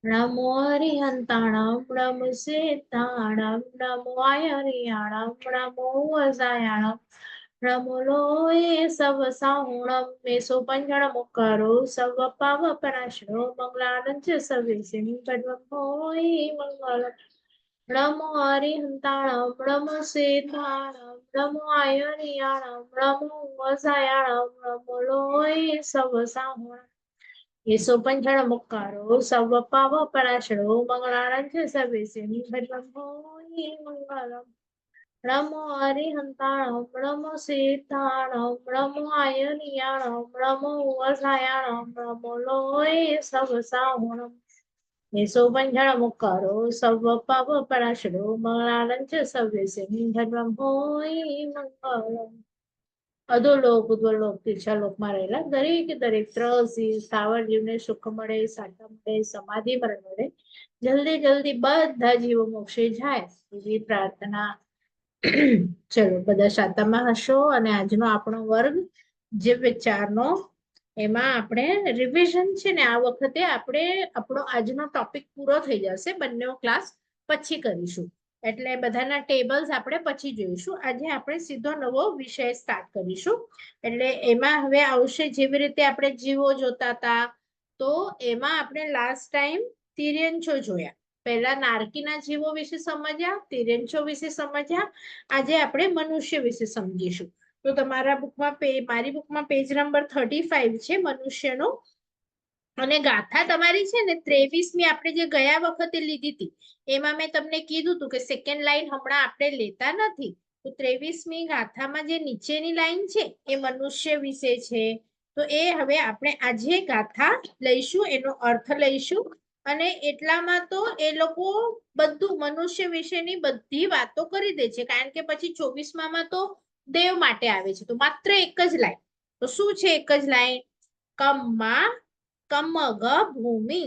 નમો હરિહંતાણમ નમો સીતાણમ નમો આયરિયાણમ નમો વજાયાણમ નમો લોય serve સાહુણમ meso પંજણ મુકારો serve પાવ પરાશરો મંગલાનંદ સવેસિની પદ્મ હોય મંગલમ નમો હરિહંતાણમ નમો સીતાણમ નમો આયરિયાણમ નમો વજાયાણમ નમો લોય serve સાહુણમ యేసు పంచణ ముక్కారు సవ్వ పావ పరాశరు మంగళారం సవేశని భద్రంభోయి మంగళం నమో హరిహంతాణం నమో సీతాణం నమో అయనియాణం నమో వసాయాణం నమో లోయ సవ సాహుణం యేసు పంచణ ముక్కారు సవ్వ పావ పరాశరు మంగళారం సవేశని భద్రంభోయి మంగళం અધોલોક ઉદ્વલોક તીર્છાલોકમાં રહેલા દરેક દરેક ત્રસી સ્થાવર જીવને સુખ મળે સાચા મળે સમાધિ મળે જલ્દી જલ્દી બધા જીવો મોક્ષે જાય એવી પ્રાર્થના. ચલો બધા શાતામાં હશો અને આજનો આપણો વર્ગ જે વિચારનો એમાં આપણે રિવિઝન છે ને આ વખતે આપણે આપણો આજનો ટોપિક પૂરો થઈ જશે બંને ક્લાસ પછી કરીશું એટલે બધાના ટેબલ્સ આપણે પછી જોઈશું. આજે આપણે સીધો નવો વિષય સ્ટાર્ટ કરીશું એટલે એમાં હવે આવશે જેવી રીતે આપણે જીવો જોતા હતા તો એમાં આપણે લાસ્ટ ટાઈમ તિર્યંચો જોયા. પહેલા નારકીના જીવો વિશે સમજ્યા, તિર્યંચો વિશે સમજ્યા. આજે આપણે મનુષ્ય વિશે સમજીશું. તો તમારા બુકમાં મારી બુકમાં પેજ નંબર 35 છે મનુષ્યનો અને ગાથા તમારી છે ને 23મી આપણે જે ગયા વખતે લીધી હતી એમાં મેં તમને કીધું હતું કે સેકન્ડ લાઈન હમણાં આપણે લેતા નથી. તો 23મી ગાથામાં જે નીચેની લાઈન છે એ મનુષ્ય વિશે છે. તો એ હવે આપણે આજે ગાથા લઈશું, એનો અર્થ લઈશું અને એટલામાં તો એ લોકો બધું મનુષ્ય વિશેની બધી વાતો કરી દે છે કારણ કે પછી 24માં તો દેવ માટે આવે છે. તો માત્ર એક જ લાઈન. તો શું છે એક જ લાઈન? કમ્મા કમગ ભૂમિ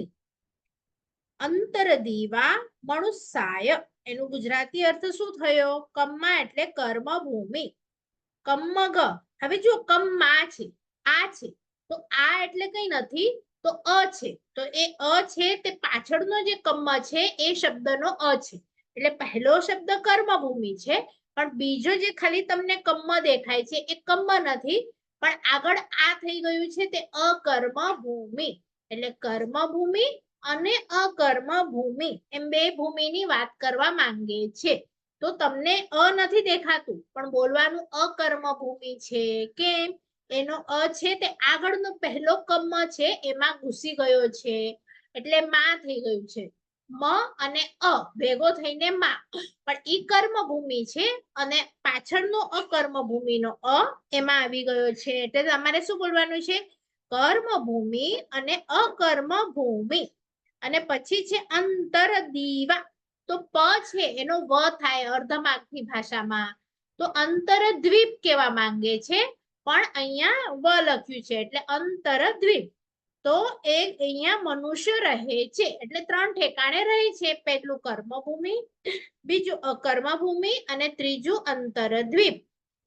અંતરદીવા મનુષ્યાય. એનું ગુજરાતી અર્થ શું થયો? કમ્મા એટલે કર્મ ભૂમિ, કમ્મગ. હવે જો કમ્મા છે, આ છે, તો આ એટલે કઈ નથી તો અ છે. તો એ અ છે તે પાછળનો જે કમ્મ છે એ શબ્દનો અ છે. એટલે પહેલો શબ્દ કર્મભૂમિ છે પણ બીજો જે ખાલી તમને કમ્મ દેખાય છે એ કમ્મ નથી પણ આગળ આ થઈ ગયું છે તે અકર્મ ભૂમિ. એટલે કર્મભૂમિ અને અકર્મ ભૂમિ એમ બે ભૂમિની વાત કરવા માંગે છે. તો તમને અ નથી દેખાતું પણ બોલવાનું અકર્મ ભૂમિ છે. કેમ? એનો અ છે તે આગળનો પહેલો કમ્મ છે એમાં ઘૂસી ગયો છે એટલે માં થઈ ગયું છે. મ અને અ ભેગો થઈને માં, પણ ઈ કર્મ ભૂમિ છે અને પાછળનો અકર્મ ભૂમિનો અ એમાં આવી ગયો છે. એટલે તમારે શું બોલવાનું છે? કર્મ ભૂમિ અને અકર્મ ભૂમિ. અને પછી છે અંતરદીવા. તો પ છે એનો વ થાય અર્ધમાગધી ભાષામાં. તો અંતરદ્વીપ કેવા માંગે છે પણ અહીંયા વ લખ્યું છે એટલે અંતરદ્વીપ. તો એ અહીંયા મનુષ્ય રહે છે એટલે 3 ઠેકાણે રહે છે. પહેલું કર્મભૂમિ, બીજું અકર્મભૂમિ અને ત્રીજું અંતરદ્વીપ.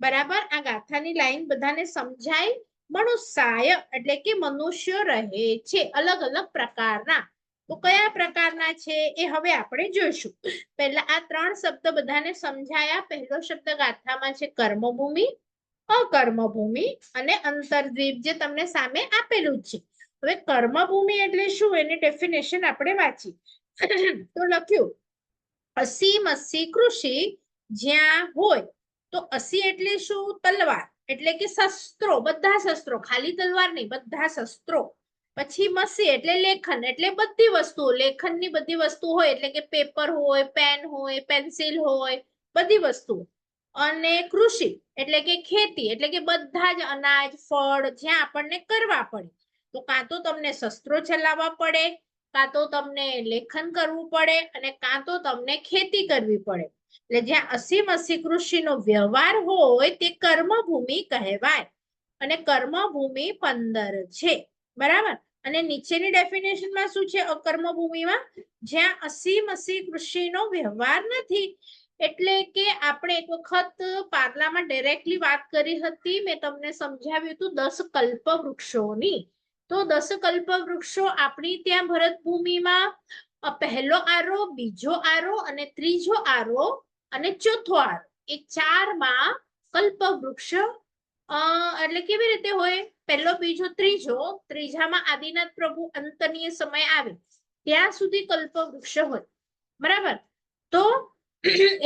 બરાબર? આ ગાથાની લાઈન બધાને સમજાય? મનુષ્યાય એટલે કે મનુષ્ય રહે છે અલગ અલગ પ્રકારના. તો કયા પ્રકારના છે એ હવે આપણે જોઈશું. પહેલા આ 3 શબ્દ બધાને સમજાયા. પહેલો શબ્દ ગાથામાં છે કર્મભૂમિ, અકર્મભૂમિ અને અંતરદ્વીપ જે તમને સામે આપેલું છે. હવે કર્મભૂમિ એટલે શું એની ડેફિનેશન આપણે વાંચી. તો લખ્યું અસી કૃષિ જ્યાં હોય. તો અસી એટલે શું? તલવાર એટલે કે શસ્ત્રો, બધા શસ્ત્રો, ખાલી તલવાર નહીં બધા શસ્ત્રો. પછી મસી એટલે લેખન એટલે બધી વસ્તુઓ, લેખનની બધી વસ્તુ હોય એટલે કે પેપર હોય, પેન હોય, પેન્સિલ હોય, બધી વસ્તુ. અને કૃષિ એટલે કે ખેતી એટલે કે બધા જ અનાજ, ફળ જ્યાં આપણને કરવા પડે. તો કાં તો તમને શસ્ત્રો ચલાવવા પડે, કાં તો તમને લેખન કરવું પડે અને કાં તો તમને ખેતી કરવી પડે. એટલે જ્યાં અસી કૃષિનો વ્યવહાર હોય તે કર્મભૂમિ કહેવાય અને કર્મભૂમિ 15 છે. બરાબર? અને નીચેની ડેફિનેશનમાં શું છે અકર્મ ભૂમિમાં? જ્યાં અસી કૃષિનો વ્યવહાર નથી એટલે કે આપણે એક વખત પાર્લામાં ડાયરેક્ટલી વાત કરી હતી, મેં તમને સમજાવ્યું હતું 10 કલ્પ વૃક્ષોની. તો 10 કલ્પ વૃક્ષો આપણી ત્યાં ભરત ભૂમિમાં પહેલો આરો, બીજો આરો અને ત્રીજો આરો અને ચોથો આરો, એ 4 માં કલ્પ વૃક્ષ એટલે કેવી રીતે હોય, પહેલો બીજો ત્રીજો, ત્રીજામાં આદિનાથ પ્રભુ અંતનીય સમય આવે ત્યાં સુધી કલ્પ વૃક્ષ હોય, બરાબર. તો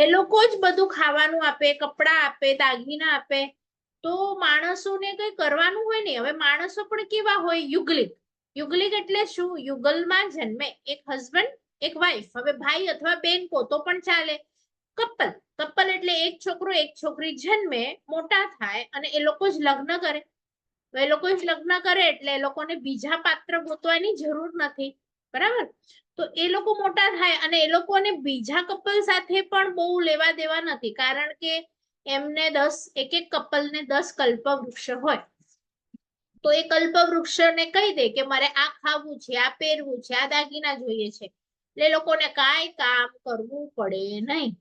એ લોકો જ બધું ખાવાનું આપે, કપડા આપે, દાગીના આપે. તો માણસોને કઈ કરવાનું હોય ને, હવે માણસો પણ કેવા હોય, યુગલિક. યુગલિક એટલે શું, યુગલમાં જન્મે, એક હસબન્ડ એક વાઈફ, હવે ભાઈ અથવા બેન કો તો પણ ચાલે. કપલ, કપલ એટલે એક છોકરો એક છોકરી જન્મે, મોટા થાય અને એ લોકો જ લગ્ન કરે. તો એ લોકો જ લગ્ન કરે એટલે એ લોકોને બીજા પાત્ર ગોતવાની જરૂર નથી, બરાબર. તો એ લોકો મોટા થાય અને એ લોકોને બીજા કપલ સાથે પણ બહુ લેવા દેવા નથી, કારણ કે એમને 10 એક કપલને 10 કલ્પ વૃક્ષ હોય. તો એ કલ્પ વૃક્ષને કહી દે કે મારે આ ખાવું છે, આ પહેરવું છે, આ દાગીના જોઈએ છે, એટલે એ લોકોને કાંઈ કામ કરવું પડે નહીં.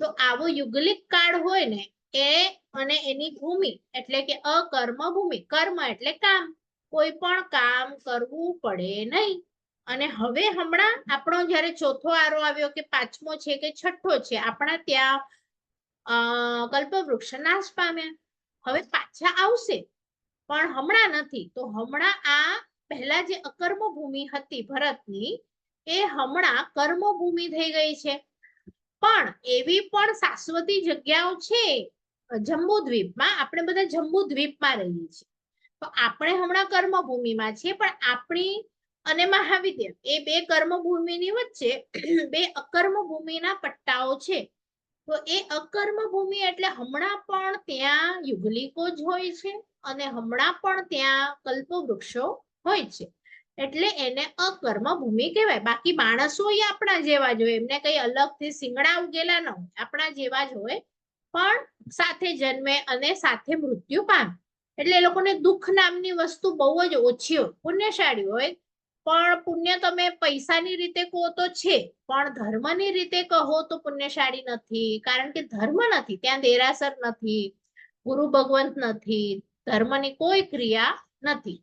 તો આવો યુગલિક કાળ હોય ને એ, અને એની ભૂમિ એટલે કે અકર્મ ભૂમિ, કર્મ એટલે કામ, કોઈ પણ કામ કરવું પડે નહીં. અને હવે હમણાં આપણો જ્યારે ચોથો આરો આવ્યો કે પાંચમો છે કે છઠ્ઠો છે, આપણા ત્યાં કલ્પવૃક્ષ નાશ પામ્યા. હવે પાછા આવશે પણ હમણાં નથી. તો હમણાં આ પહેલા જે અકર્મ ભૂમિ હતી ભરતની, એ હમણાં કર્મ ભૂમિ થઈ ગઈ છે. પણ એવી પણ શાશ્વતી જગ્યાઓ છે જંબુદ્વીપમાં, આપણે બધા જંબુદ્વીપમાં રહીએ છીએ. તો આપણે હમણાં કર્મભૂમિમાં છીએ, પણ આપણી અને મહાવિદ્ય એ બે કર્મભૂમિની વચ્ચે બે અકર્મ ભૂમિના પટ્ટાઓ છે. તો એ અકર્મ ભૂમિ એટલે હમણાં પણ ત્યાં યુગલિકો જ હોય છે અને હમણાં પણ ત્યાં કલ્પવૃક્ષો હોય છે, એટલે એને અકર્મ ભૂમિ કહેવાય. બાકી માણસો એ આપણા જેવા જ હોય, એમને કઈ અલગથી શિંગડા ઉગેલા ન હોય, આપણા જેવા જ હોય, પણ સાથે જન્મે અને સાથે મૃત્યુ પામે. એટલે એ લોકોને દુઃખ નામની વસ્તુ બહુ જ ઓછી હોય, પુણ્યશાળી હોય. પણ પુણ્ય તમે પૈસાની રીતે કહો તો છે, પણ ધર્મની રીતે કહો તો પુણ્યશાળી નથી, કારણ કે ધર્મ નથી ત્યાં, દેરાસર નથી, ગુરુ ભગવંત નથી, ધર્મની કોઈ ક્રિયા નથી.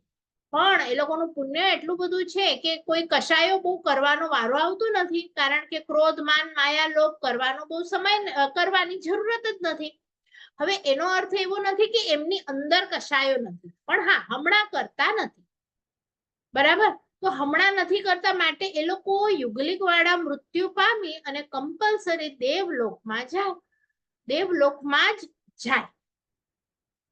પણ એ લોકોનું પુણ્ય એટલું બધું છે કે કોઈ કશાયો બહુ કરવાનો વારો આવતો નથી, કારણ કે ક્રોધ માન માયા લોભ કરવાનો બહુ સમય કરવાની જરૂરત જ નથી. હવે એનો અર્થ એવો નથી કે એમની અંદર કશાયો નથી, પણ હા હમણાં કરતા નથી, બરાબર. તો હમણાં નથી કરતા માટે એ લોકો યુગલિક વાળા મૃત્યુ પામી અને કમ્પલસરી દેવલોકમાં જાય, દેવલોકમાં જ જાય.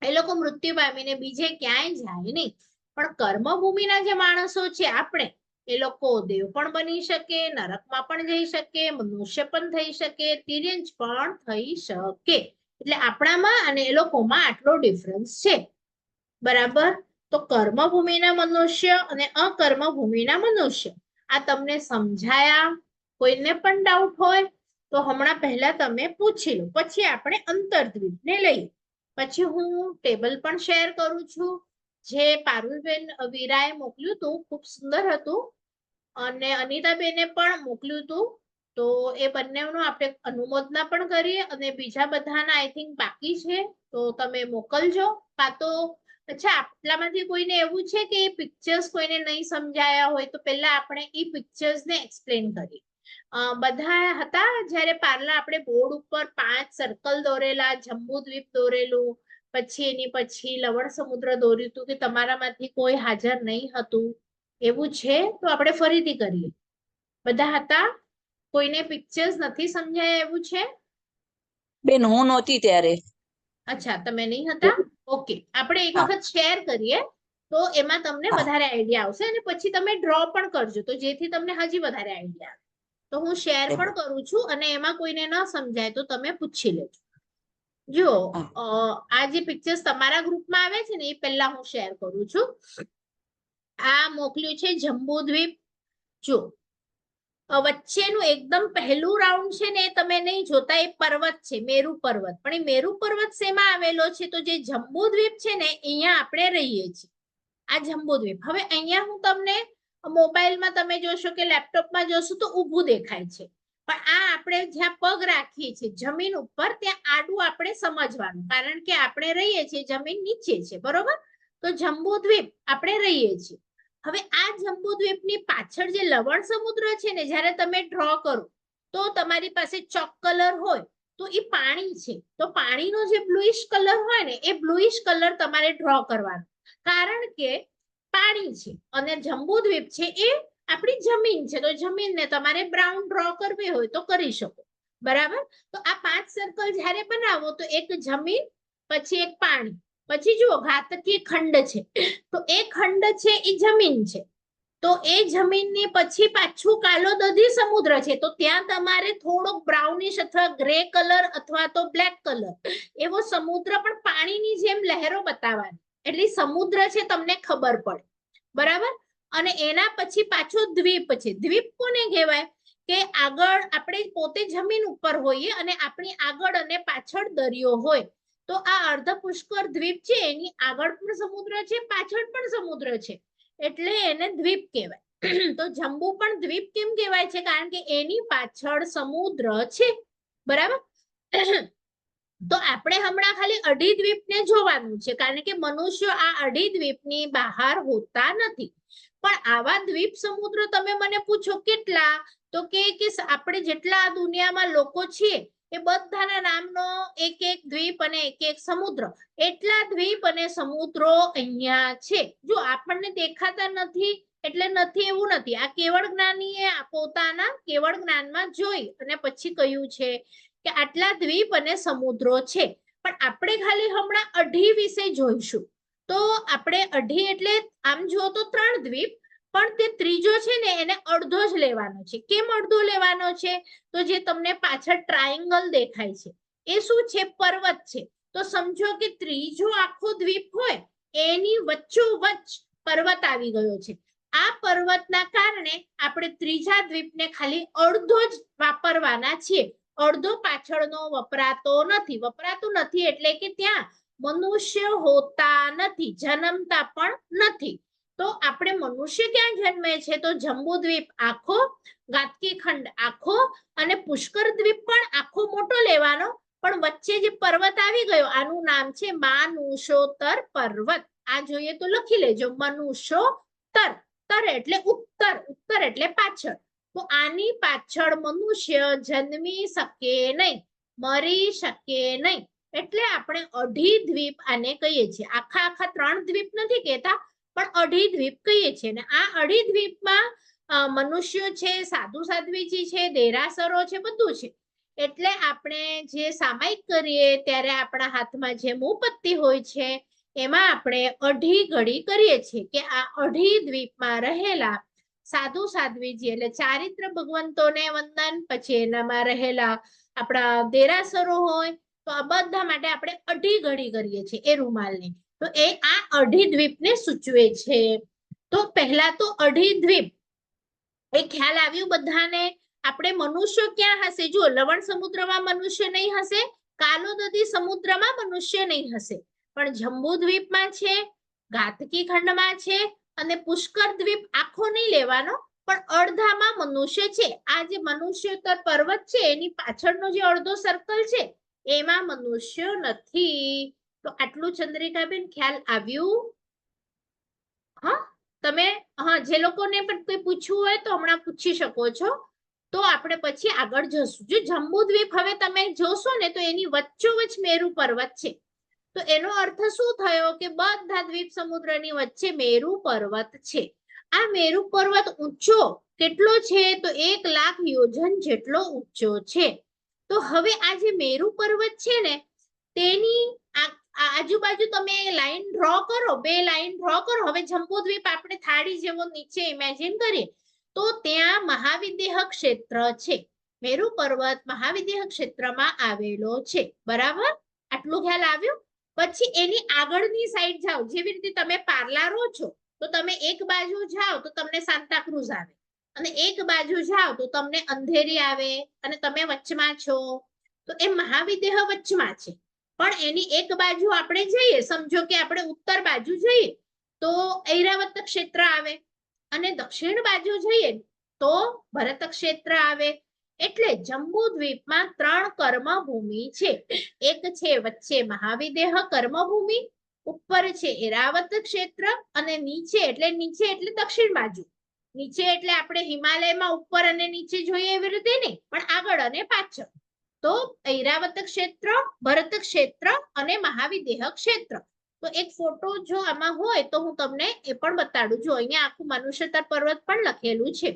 એ લોકો મૃત્યુ પામીને બીજે ક્યાંય જાય નહીં. પણ કર્મભૂમિના જે માણસો છે આપણે, એ લોકો દેવ પણ બની શકે, નરકમાં પણ જઈ શકે, મનુષ્ય પણ થઈ શકે, તિર્યંજ પણ થઈ શકે. એટલે આપણામાં અને એ લોકોમાં આટલો ડિફરન્સ છે, બરાબર. તો કર્મભૂમિના મનુષ્ય અને અકર્મ ભૂમિના મનુષ્ય, આ તમને સમજાયા? કોઈને પણ ડાઉટ હોય તો હમણાં પહેલા તમે પૂછી લો, પછી આપણે અંતર્દ્વીપને લઈએ. પછી હું ટેબલ પણ શેર કરું છું, જે પારુલબેન વીરાએ મોકલ્યું હતું, ખૂબ સુંદર હતું, અને અનિતાબેને પણ મોકલ્યું હતું. તો એ બંનેનું આપણે અનુમોદના પણ કરીએ, અને બીજા બધાના આઈ થિંક બાકી છે, તો તમે મોકલજો. કાં તો અચ્છા, આટલામાંથી કોઈને એવું છે કે એ પિક્ચર્સ કોઈને નહીં સમજાયા હોય, તો પહેલા આપણે એ પિક્ચર્સને એક્સપ્લેન કરીએ. બધા હતા જ્યારે પાર્લા આપણે બોર્ડ ઉપર 5 સર્કલ દોરેલા, જંબુદ્વીપ દોરેલું, પછી એની પછી લવણ સમુદ્ર દોર્યું હતું, કે તમારામાંથી કોઈ હાજર નહીં હતું, એવું છે તો આપણે ફરીથી કરીએ. બધા હતા? કોઈને પિક્ચર્સ નથી સમજાયા એવું છે? બેન હું નહોતી ત્યારે. અચ્છા, તમે નહીં હતા? ઓકે, આપણે એક વખત શેર કરીએ તો એમાં તમને વધારે આઈડિયા આવશે, અને પછી તમે ડ્રો પણ કરજો, તો જેથી તમને હજી વધારે આઈડિયા આવે. તો હું શેર પણ કરું છું, અને એમાં કોઈને ન સમજાય તો તમે પૂછી લેજો. જો આ જે પિક્ચર્સ તમારા ગ્રુપમાં આવે છે ને, એ પહેલા હું શેર કરું છું. આ મોકલ્યું છે જંબુદ્વીપ. જો વચ્ચેનું એકદમ પહેલું રાઉન્ડ છે ને, એ તમે નહીં જોતા, એ પર્વત છે, મેરુ પર્વત. પણ એ મેરુ પર્વત શેમાં આવેલો છે? તો જે જંબુદ્વીપ છે ને, અહીંયા આપણે રહીએ છીએ, આ જંબુદ્વીપ. હવે અહીંયા હું તમને મોબાઈલમાં તમે જોશો કે લેપટોપમાં જોશો તો ઊભું દેખાય છે, પણ આ આપણે જ્યાં પગ રાખીએ છીએ જમીન ઉપર ત્યાં આડું આપણે સમજવાનું, કારણ કે આપણે રહીએ છીએ જમીન નીચે છે, બરોબર? તો જંબુદ્વીપ આપણે રહીએ છીએ. હવે આ જંબુદ્વીપની પાછળ જે લવણ સમુદ્ર છે ને, જ્યારે તમે ડ્રો કરો તો તમારી પાસે ચોક કલર હોય તો એ પાણી છે. તો પાણીનો જે બ્લુઇશ કલર હોય ને, એ બ્લુઇશ કલર તમારે ડ્રો કરવાનો, કારણ કે પાણી છે અને જંબુદ્વીપ છે એ આપણી જમીન છે. તો જમીનને તમારે બ્રાઉન ડ્રો કરવી હોય તો કરી શકો, બરાબર? તો આ 5 સર્કલ જ્યારે બનાવો તો એક જમીન, પછી એક પાણી, પછી જુઓ ઘાતકી ખંડ છે, તો એ ખંડ છે એ જમીન છે. તો એ જમીનની પછી પાછું કાલોદધી સમુદ્ર છે, તો ત્યાં તમારે થોડોક બ્રાઉનિશ અથવા ગ્રે કલર અથવા તો બ્લેક કલર એવો સમુદ્ર પણ પાણીની જેમ લહેરો બતાવવાની, એટલે સમુદ્ર છે તમને ખબર પડે, બરાબર? અને એના પછી પાછો દ્વીપ છે. દ્વીપ કોને કહેવાય? કે આગળ આપણે પોતે જમીન ઉપર હોઈએ અને આપણી આગળ અને પાછળ દરિયો હોય, તો આ અર્ધ પુષ્કર દ્વીપ છે એની આગળ પણ સમુદ્ર છે, પાછળ પણ સમુદ્ર છે, એટલે એને દ્વીપ કહેવાય. તો જંબુ પણ દ્વીપ કેમ કહેવાય છે? કારણ કે એની પાછળ સમુદ્ર છે, બરાબર? તો આપણે હમણાં ખાલી અઢી દ્વીપને જોવાનું છે, કારણ કે મનુષ્યો આ અઢી દ્વીપની બહાર હોતા નથી. પણ આવા દ્વીપ સમુદ્ર તમે મને પૂછો કેટલા, તો કે આપણે જેટલા દુનિયામાં લોકો છીએ એ બધાના નામનો એક એક દ્વીપ અને એક એક સમુદ્ર, એટલા દ્વીપ અને સમુદ્રો અહીંયા છે. જો આપણને દેખાતા નથી એટલે નથી એવું નથી, આ કેવળ જ્ઞાનીએ પોતાના કેવળ જ્ઞાનમાં જોઈ અને પછી કહ્યું છે કે આટલા દ્વીપ અને સમુદ્રો છે. પણ આપણે ખાલી હમણાં અઢી વિશે જોઈશું. તો આપણે અઢી એટલે આમ જુઓ તો 3 દ્વીપ, પણ તે ત્રીજો છે ને એને અડધો જ લેવાનો છે. કેમ અડધો લેવાનો છે? તો જે તમને પાછળ ટ્રાયેંગલ દેખાય છે એ શું છે? પર્વત છે. તો સમજો કે ત્રીજો આખો દ્વીપ હોય એની વચ્ચોવચ્ચ પર્વત આવી ગયો છે. આ પર્વતના કારણે આપણે ત્રીજા દ્વીપને ખાલી અડધો જ વાપરવાના છીએ, અડધો પાછળનો વપરાતું નથી એટલે કે ત્યાં મનુષ્ય હોતા નથી, જન્મતા પણ નથી. તો આપણે મનુષ્ય ક્યાં જન્મે છે? તો જંબુદ્વીપ આખો, ગાતકી ખંડ આખો અને પુષ્કર દ્વીપ પણ આખો મોટો લેવાનો, પણ વચ્ચે જે પર્વત આવી ગયો આનું નામ છે માનુષોત્તર પર્વત. આ જોઈએ તો લખી લેજો, મનુષ્યોત્તર. તર એટલે ઉત્તર, ઉત્તર એટલે પાછળ. તો આની પાછળ મનુષ્ય જન્મી શકે નહીં, મરી શકે નહીં, એટલે આપણે અઢી દ્વીપ આને કહીએ છીએ. આખા 3 દ્વીપ નથી કહેતા, પણ અઢી દ્વીપ કહીએ છીએ. ને આ અઢી દ્વીપમાં મનુષ્યો છે, સાધુ સાધ્વીજી છે, દેરાસરો છે, બધું છે. એટલે આપણે જે સામાયિક કરીએ ત્યારે આપણા હાથમાં જે મોમબત્તી હોય છે એમાં આપણે અઢી ઘડી કરીએ છીએ કે આ અઢી દ્વીપમાં રહેલા સાધુ સાધ્વીજી એટલે ચારિત્ર ભગવંતોને વંદન, પછી એનામાં રહેલા આપણા દેરાસરો હોય, તો આ બધા માટે આપણે અઢી ઘડી કરીએ છીએ એ રૂમાલની. તો એ આ અઢી દ્વીપને સૂચવે છે. તો પહેલા તો અઢી દ્વીપ એ ખ્યાલ આવ્યું બધાને? આપણે મનુષ્ય ક્યાં હશે? જો લવણ સમુદ્રમાં મનુષ્ય નહીં હશે, કાલોદધી સમુદ્રમાં મનુષ્ય નહીં હશે, પણ જંબુદ્વીપમાં છે, ગાતકી ખંડમાં છે અને પુષ્કર દ્વીપ આખો નહીં લેવાનો, પણ અડધામાં મનુષ્ય છે. આ જે મનુષ્યોત્તર પર્વત છે એની પાછળનો જે અડધો સર્કલ છે એમાં મનુષ્ય નથી. તો આટલું ચંદ્રિકાબેન ખ્યાલ આવ્યું? હા, તમે જે લોકોને પણ કોઈ પૂછવું હોય તો હમણાં પૂછી શકો છો, તો આપણે પછી આગળ જશું. જો જંબુદ્વીપ હવે તમે જોશો ને તો એની વચ્ચોવચ્ચ મેરુ પર્વત છે. તો એનો અર્થ શું થયો કે બધા દ્વીપ સમુદ્રની વચ્ચે મેરુ પર્વત છે. આ મેરુ પર્વત ઊંચો કેટલો છે? તો 1 લાખ યોજન જેટલો ઊંચો છે. તો હવે આ જે મેરુ પર્વત છે ને તેની આજુબાજુ તમે લાઈન ડ્રો કરો, 2 લાઈન ડ્રો કરો. હવે જંબુદ્વીપ આપણે થાળી જેવો નીચે ઇમેજિન કરીએ તો ત્યાં મહાવિદેહ ક્ષેત્ર છે. મેરુ પર્વત મહાવિદેહ ક્ષેત્રમાં આવેલો છે, બરાબર? આટલું ખ્યાલ આવ્યું? પછી એની આગળની સાઈડ જાઓ, જેવી રીતે તમે પાર્લા રહો છો તો તમે એક બાજુ જાઓ તો તમને સાન્તાક્રુઝ આવે, અને એક બાજુ જાઓ તો તમને અંધેરી આવે, અને તમે વચમાં છો તો એ મહાવિદેહ વચમાં છે. પણ એની એક બાજુ આપણે જઈએ, સમજો કે આપણે ઉત્તર બાજુ જઈએ તો ઐરાવત ક્ષેત્ર આવે, અને દક્ષિણ બાજુ જઈએ તો ભરત ક્ષેત્ર આવે, એટલે જંબુદ્વીપમાં 3 કર્મભૂમિ છે. એક છે વચ્ચે મહાવિદેહ કર્મભૂમિ, ઉપર છે એરાવત ક્ષેત્ર અને નીચે એટલે દક્ષિણ બાજુ. નીચે એટલે આપણે હિમાલયમાં ઉપર અને નીચે જોઈએ એવી રીતે નહીં, પણ આગળ અને પાછળ. તો ઐરાવત ક્ષેત્ર, ભરત ક્ષેત્ર અને મહાવિદેહ ક્ષેત્ર. તો એક ફોટો જો આમાં હોય તો હું તમને એ પણ બતાડું છું. અહીંયા આખું મનુષ્યતર પર્વત પણ લખેલું છે.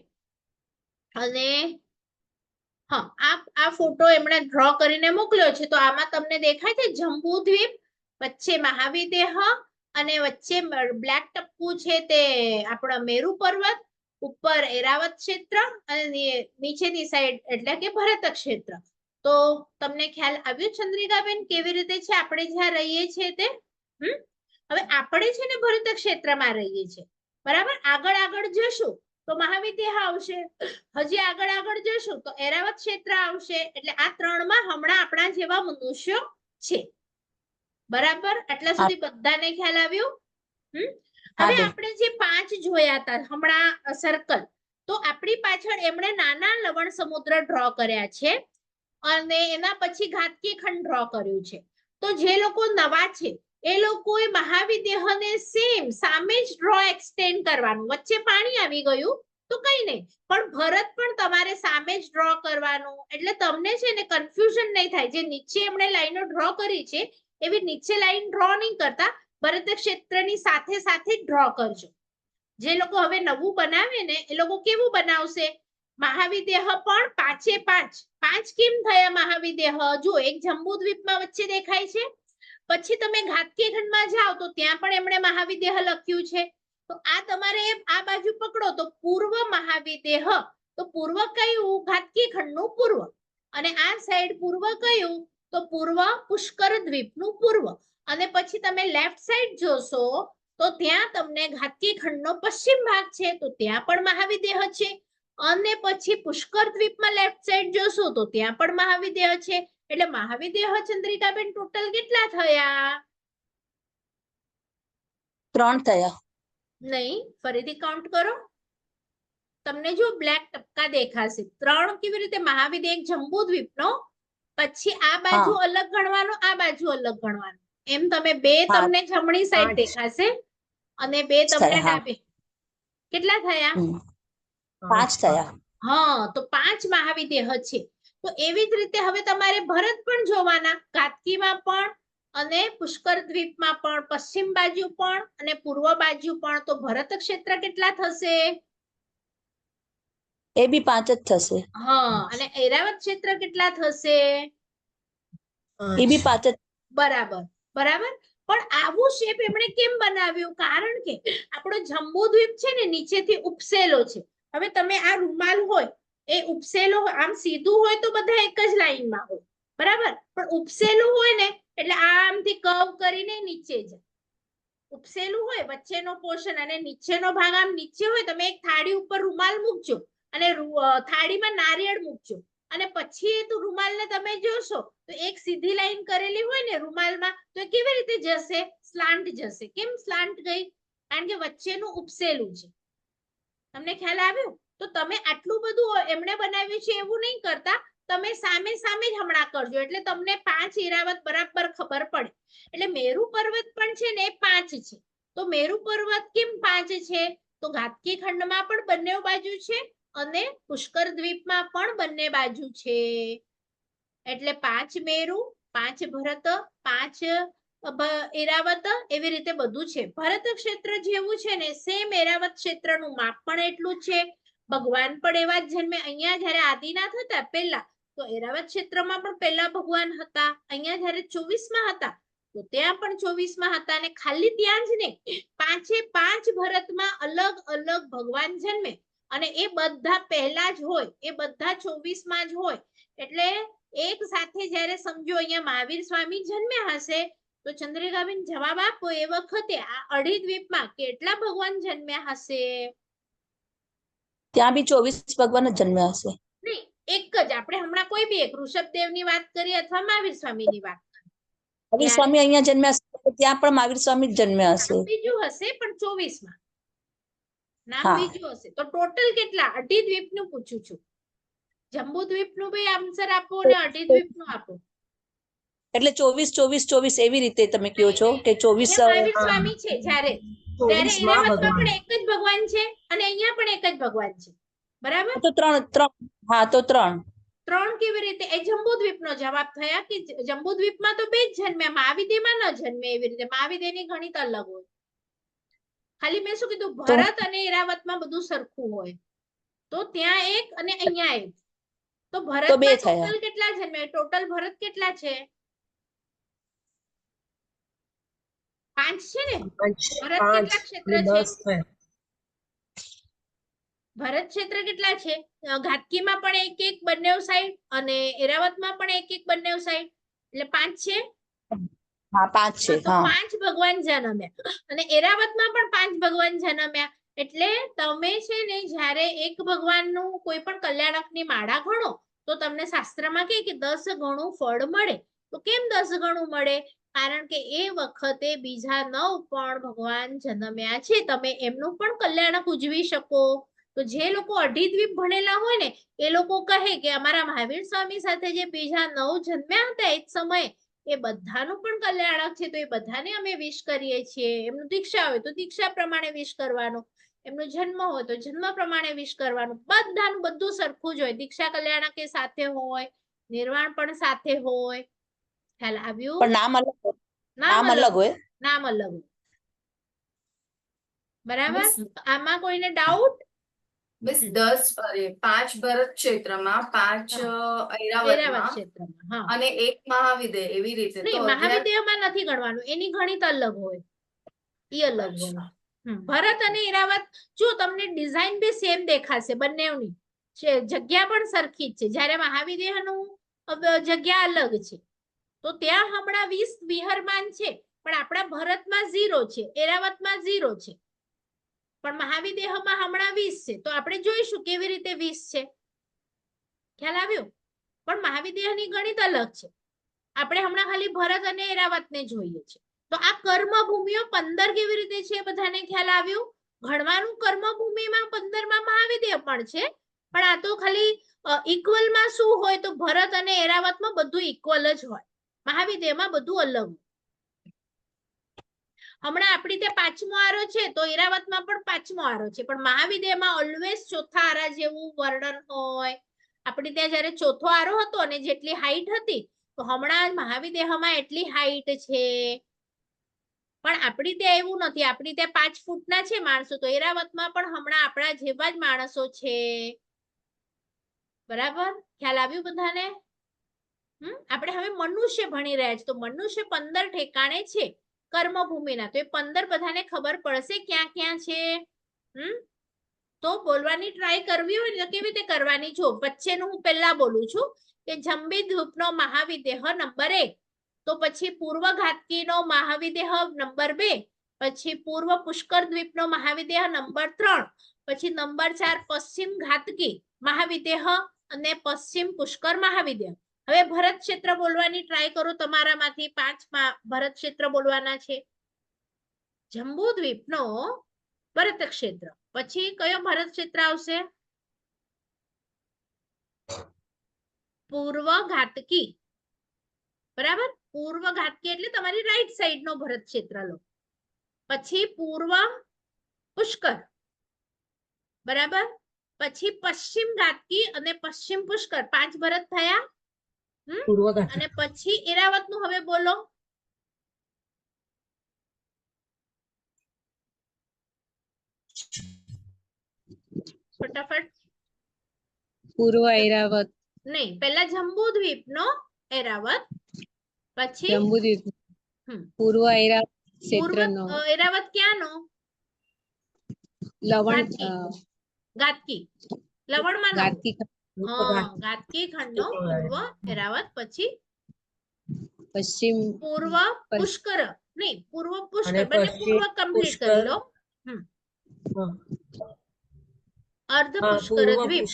અને હા, આ ફોટો એમણે ડ્રો કરીને મોકલ્યો છે. તો આમાં તમને દેખાય છે જંબુદ્વીપ, વચ્ચે મહાવિદેહ અને વચ્ચે બ્લેક ટપકું છે તે આપણા મેરુ પર્વત, ઉપર એરાવત ક્ષેત્ર અને નીચેની સાઈડ એટલે કે ભરત ક્ષેત્ર. તો તમને ખ્યાલ આવ્યો ચંદ્રિકાબેન કેવી રીતે છે આપણે જ્યાં રહીએ છીએ તે? હવે આપણે છે ને ભરત ક્ષેત્રમાં રહીએ છીએ, બરાબર. આગળ જશું તો મહાવિદ્યા આવશે, હજી આગળ જશું તો એરાવત ક્ષેત્ર આવશે. એટલે આ 3માં હમણાં આપણા જેવા મનુષ્યો છે, બરાબર. આટલા સુધી બધાને ખ્યાલ આવ્યો? હવે આપણે જે 5 જોયા હતા હમણાં સર્કલ, તો આપણી પાછળ એમણે નાના લવણ સમુદ્ર ડ્રો કર્યા છે અને એના પછી ઘાતકી ખંડ ડ્રો કર્યું છે. તો જે લોકો નવા છે એ લોકોએ મહાવિદેહને સેમ સામે જ ડ્રો એક્સટેન્ડ કરવાનું. વચ્ચે પાણી આવી ગયું તો કઈ નહીં, પણ ભરત પણ તમારે સામે જ ડ્રો કરવાનું. એટલે તમને છે ને કન્ફ્યુઝન નહીં થાય. જે નીચે એમણે લાઈનો ડ્રો કરી છે એવી નીચે લાઈન ડ્રો નહીં કરતા, ભરત ક્ષેત્રની સાથે સાથે જ ડ્રો કરજો. જે લોકો હવે નવું બનાવે ને એ લોકો કેવું બનાવશે? મહાવિદેહ પણ 5 કેમ થયા મહાવિદેહ? જો એક જંબુદ્વીપમાં વચ્ચે દેખાય છે, પછી તમે ઘાતકી ખંડમાં જાઓ તો ત્યાં પણ એમણે મહાવિદેહ લખ્યું છે. તો આ તમારે આ બાજુ પકડો તો પૂર્વ મહાવિદેહ. તો પૂર્વ કયું? ઘાતકી ખંડનું પૂર્વ. અને આ સાઈડ પૂર્વ કયું? તો પૂર્વ પુષ્કર દ્વીપનું પૂર્વ. અને પછી તમે લેફ્ટ સાઈડ જોશો તો ત્યાં તમને ઘાતકી ખંડનો પશ્ચિમ ભાગ છે, તો ત્યાં પણ મહાવિદેહ છે. અને પછી પુષ્કર દ્વીપમાં લેફ્ટ સાઈડ જોશો તો ત્યાં પણ મહાવિદેહ છે. એટલે મહાવિદેહ ચંદ્રિકાબેન ટોટલ કેટલા થયા? 3 થયા. નહીં, ફરીથી કાઉન્ટ કરો. તમને જો બ્લેક ટપકા દેખાશે. 3 કેવી રીતે? મહાવિદેહ એક જંબુદ્વીપનો, પછી આ બાજુ અલગ ગણવાનો, આ બાજુ અલગ ગણવાનો. એમ તમે 2 તમને જમણી સાઈડ દેખાશે અને 2 તમને ડાબે. કેટલા થયા? 5 થયા. હા, તો 5 મહાવિદેહ છે. તો એવી જ રીતે હવે તમારે ભરત પણ જોવાના, ઘાતકીમાં પણ અને પુષ્કર દ્વીપમાં પણ, પશ્ચિમ બાજુ પણ અને પૂર્વ બાજુ પણ. તો ભરત ક્ષેત્ર કેટલા થશે? એ બી 5 જ થશે. હા, અને ઐરાવત ક્ષેત્ર કેટલા થશે? એ બી 5 જ. બરાબર. પણ આવું શેપ એમણે કેમ બનાવ્યું? કારણ કે આપણો જંબુદ્વીપ છે ને નીચેથી ઉપસેલો છે. હવે તમે આ રૂમાલ હોય એ ઉપસેલો આમ સીધું હોય તો બધા એક જ લાઈનમાં હોય, બરાબર. પણ ઉપસેલું હોય ને એટલે આમથી કર્વ કરીને નીચે જાય. ઉપસેલું હોય વચ્ચેનો પોર્શન અને નીચેનો ભાગ આમ નીચે હોય. તમે એક થાળી ઉપર રૂમાલ મૂકજો અને થાળીમાં નારિયેળ મૂકજો અને પછી એ રૂમાલને તમે જોશો તો એક સીધી લાઈન કરેલી હોય ને રૂમાલમાં, તો કેવી રીતે જશે? સ્લાન્ટ જશે. કેમ સ્લાન્ટ ગઈ? કારણ કે વચ્ચેનું ઉપસેલું છે. તમને ખ્યાલ આવ્યો? તો તમે આટલું બધું એમણે બનાવ્યું છે એવું નહીં કરતા, તમે સામે જ હમણાં કરજો એટલે તમને 5 ઈરાવત બરાબર ખબર પડે. એટલે મેરુ પર્વત પણ છે ને 5 છે. તો મેરુ પર્વત કેમ 5 છે? તો ઘાતકી ખંડમાં પણ બંને બાજુ છે અને પુષ્કર દ્વીપમાં પણ બંને બાજુ છે. એટલે 5 મેરુ, 5 ભરત, 5 એરાવત, એવી રીતે બધું છે. ભરત ક્ષેત્ર જેવું છે ને સેમ એરાવત ક્ષેત્રનું માપ પણ એટલું જ છે. ભગવાન પણ એવા જ જન્મે. અહીંયા જયારે આદિનાથ હતા પહેલા, તો એરાવત ક્ષેત્રમાં પણ પહેલા ભગવાન હતા. અહીંયા જયારે 24માં હતા તો ત્યાં પણ 24માં હતા. અને ખાલી ત્યાં જ નહીં, 5 ભરતમાં અલગ અલગ ભગવાન જન્મે અને એ બધા પહેલા જ હોય, એ બધા 24માં જ હોય. એટલે એક સાથે જયારે સમજો અહીંયા મહાવીર સ્વામી જન્મ્યા હશે તો ચંદ્રિકાબેન જવાબ આપો, એ વખતે આ અઢી દ્વીપમાં કેટલા ભગવાન જન્મ્યા હશે? ત્યાં બી 24 ભગવાન જ જન્મ્યા હશે. નહીં, એક જ. આપણે હમણાં કોઈ બી એક ઋષભદેવની વાત કરીએ અથવા મહાવીર સ્વામીની વાત. મહાવીર સ્વામી અહીંયા જન્મ્યા હશે, ત્યાં પણ મહાવીર સ્વામી જ જન્મ્યા હશે. બીજું હશે પણ 24માં નામ બીજું હશે. તો ટોટલ કેટલા? અઢી દ્વીપનું પૂછું છું. જંબુદ્વીપ નું બી આન્સર આપો અને અઢીદ્વીપ નું આપો. એટલે 24 એવી રીતે તમે કહો છો કે 24 અહીંયા મહાવીર સ્વામી છે જ્યારે, ત્યારે 24 માં ઈરાવતમાં ભગવાન. પણ એક જ ભગવાન છે અને અહીંયા પણ એક જ ભગવાન છે. બરાબર? તો 3 હા તો 3 ત્રણ કેવી રીતે? એ જંબુદ્વીપનો જવાબ થયા કે જંબુદ્વીપમાં તો બે જ જન્મ્યા, મહાવિદ્યમાં ન જન્મે. એવી રીતે મહાવિદ્યની ગણિત અલગ હોય. ખાલી મેં શું કીધું, ભરત અને ઈરાવતમાં બધું સરખું હોય. તો ત્યાં એક અને અહીંયા એક. તો તો બે ભરતમાં થયા. ટોટલ કેટલા જન્મે? ટોટલ ભરત કેટલા છે? 5 છે ને? ભરત 5 કેટલા ક્ષેત્ર છે? 10 થાય. ભરત ક્ષેત્ર કેટલા છે? ઘાતકીમાં પણ એક એક બંને સાઈડ અને એરાવતમાં પણ એક એક બંને સાઈડ, એટલે 5 છે. હા 5 છે. તો હા 5 ભગવાન જન્મ્યા અને એરાવતમાં પણ 5 ભગવાન જન્મ્યા. એટલે તમે છે ને જ્યારે એક ભગવાનનું કોઈ પણ કલ્યાણકની માળા ગણો તો તમને શાસ્ત્રમાં કહે કે 10 ગણું ફળ મળે. તો કેમ 10 ગણું મળે? કારણ કે એ વખતે બીજા 9 પણ ભગવાન જન્મ્યા છે. તમે એમનું પણ કલ્યાણક ઉજવી શકો. તો જે લોકો અઢીદ્વીપ ભણેલા હોય ને એ લોકો કહે કે અમારા મહાવીર સ્વામી સાથે જે બીજા 9 જન્મ્યા હતા એ સમયે, એ બધાનું પણ કલ્યાણક છે. તો એ બધાને અમે વિશ કરીએ છીએ. એમનું દીક્ષા હોય તો દીક્ષા પ્રમાણે વિશ કરવાનું, એમનો જન્મ હોય તો જન્મ પ્રમાણે વિશ કરવાનું. બધાનું બધું સરખું જ હોય. દીક્ષા કલ્યાણક એ સાથે હોય, નિર્વાણ પણ સાથે હોય. ખ્યાલ આવ્યું? પણ નામ અલગ હોય. નામ અલગ હોય. બરાબર? આમાં કોઈને ડાઉટ? બસ 5 ભરત ક્ષેત્રમાં 5 એરાવત ઐરાવતમાં ક્ષેત્રમાં. હા, અને 1 મહાવિદ્ય એવી રીતે. તો નહીં, મહાવિદ્યમાં નથી ગણવાનું, એની ગણિત અલગ હોય, ઈ અલગ હોય. ભરત અને ઈરાવત જો તમને ડિઝાઇન બી સેમ દેખાશે બંનેની, જગ્યા પણ સરખી જ છે. જ્યારે મહાવિદ્યનું જગ્યા અલગ છે. તો ત્યાં હમણાં 20 વિહરમાન છે, પણ આપણા ભરતમાં 0 છે, એરાવતમાં 0 છે, પણ મહાવિદ્યમાં હમણાં 20 છે. તો આપણે જોઈશું કેવી રીતે 20 છે. ખ્યાલ આવ્યો? પણ મહાવિદ્યની ગણિત અલગ છે. આપણે હમણાં ખાલી ભરત અને એરાવતને જોઈએ છે. તો આ કર્મભૂમિઓ 15 કેવી રીતે છે? બધાને ખ્યાલ આવ્યું? ગણવાનું કર્મભૂમિમાં 15માં મહાવિદ્ય પણ છે, પણ આ તો ખાલી ઇક્વલમાં શું હોય તો ભરત અને એરાવતમાં બધું ઇક્વલ જ હોય, મહાવિદ્યમાં બધું અલગ. હમણાં આપણી ત્યાં 5મો આરો છે તો ઈરાવતમાં પણ 5મો આરો છે, પણ મહાવિદ્યમાં ઓલવેઝ ચોથા આરા જેવું વર્ણન હોય. આપણી ત્યાં જ્યારે ચોથો આરો હતો અને જેટલી હાઈટ હતી, તો હમણાં મહાવિદ્યમાં એટલી હાઈટ છે. પણ આપણી ત્યાં એવું નથી. આપણી ત્યાં 5 ફૂટના છે માણસો, તો ઈરાવતમાં પણ હમણાં આપણા જેવા જ માણસો છે. બરાબર? ખ્યાલ આવ્યું બધાને? આપણે હવે મનુષ્ય ભણી રહ્યા છીએ, તો મનુષ્ય 15 ઠેકાણે છે કર્મભૂમિના. તો એ 15 બધાને ખબર પડશે ક્યાં ક્યાં છે. તો બોલવાની ટ્રાય કરવી હોય ને તો કેવી રીતે કરવાની? જો વચ્ચેનું હું પહેલા બોલું છું કે જંબુદ્વીપનો મહાવિદ્ય નંબર 1, તો પછી પૂર્વ ઘાતકીનો મહાવિદ્ય નંબર 2, પછી પૂર્વ પુષ્કર દ્વીપનો મહાવિદ્ય નંબર 3, પછી નંબર 4 પશ્ચિમ ઘાતકી મહાવિદ્ય અને પશ્ચિમ પુષ્કર મહાવિદ્ય. હવે ભરત ક્ષેત્ર બોલવાની ટ્રાય કરો. તમારામાંથી 5 ભરત ક્ષેત્ર બોલવાના છે. જંબુદ્વીપનો ભરત ક્ષેત્ર. પછી કયો ભરત ક્ષેત્ર આવશે? પૂર્વ ઘાતકી. બરાબર? પૂર્વ ઘાતકી એટલે તમારી રાઈટ સાઈડ નો ભરત ક્ષેત્ર લો. પછી પૂર્વ પુષ્કર. બરાબર? પછી પશ્ચિમ ઘાતકી અને પશ્ચિમ પુષ્કર. 5 ભરત થયા. અને પછી ઈરાવત નું હવે બોલો. ફટાફટ. પૂર્વ ઐરાવત. નહીં, પહેલા જંબુદ્વીપ નો એરાવત, પછી જંબુદ્વીપ પૂર્વ ઐરાવત પૂર્વ ક્ષેત્રનો એરાવત ક્યાંનો? લવણ ઘાતકી. લવણમાં નો. ઘાતકી ઘાતકી ખંડનો પૂર્વ એરાવત. પછી પશ્ચિમ પૂર્વ પુષ્કર. નહીં, પૂર્વ અને પુષ્કર. બંને પૂર્વ કમ્પ્લીટ કરી લો. અર્ધ પુષ્કર દ્વીપ.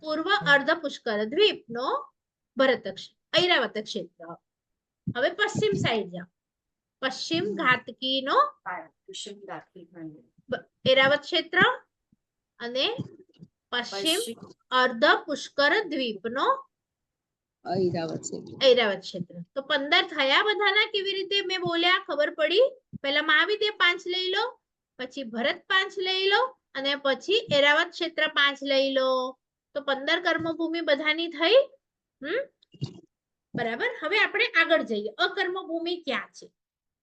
પૂર્વ અર્ધ પુષ્કર દ્વીપ નો ઐરાવત ક્ષેત્ર. હવે પશ્ચિમ સાઈડ જાઓ. પશ્ચિમ ઘાતકી નો એરાવત ક્ષેત્ર અને પશ્ચિમ પશ્ચિમ અર્ધ પુષ્કર દ્વીપનો ઐરાવત ક્ષેત્ર. ઐરાવત ક્ષેત્ર. તો 15 થયા બધાના? કેવી રીતે મેં બોલ્યા ખબર પડી? પહેલા મહાવિદ્ય 5 લઈ લો, પછી ભરત 5 લઈ લો, અને પછી ઐરાવત ક્ષેત્ર 5 લઈ લો. તો 15 કર્મભૂમિ બધાની થઈ. બરાબર. હવે આપણે આગળ જઈએ. અકર્મભૂમિ ક્યાં છે?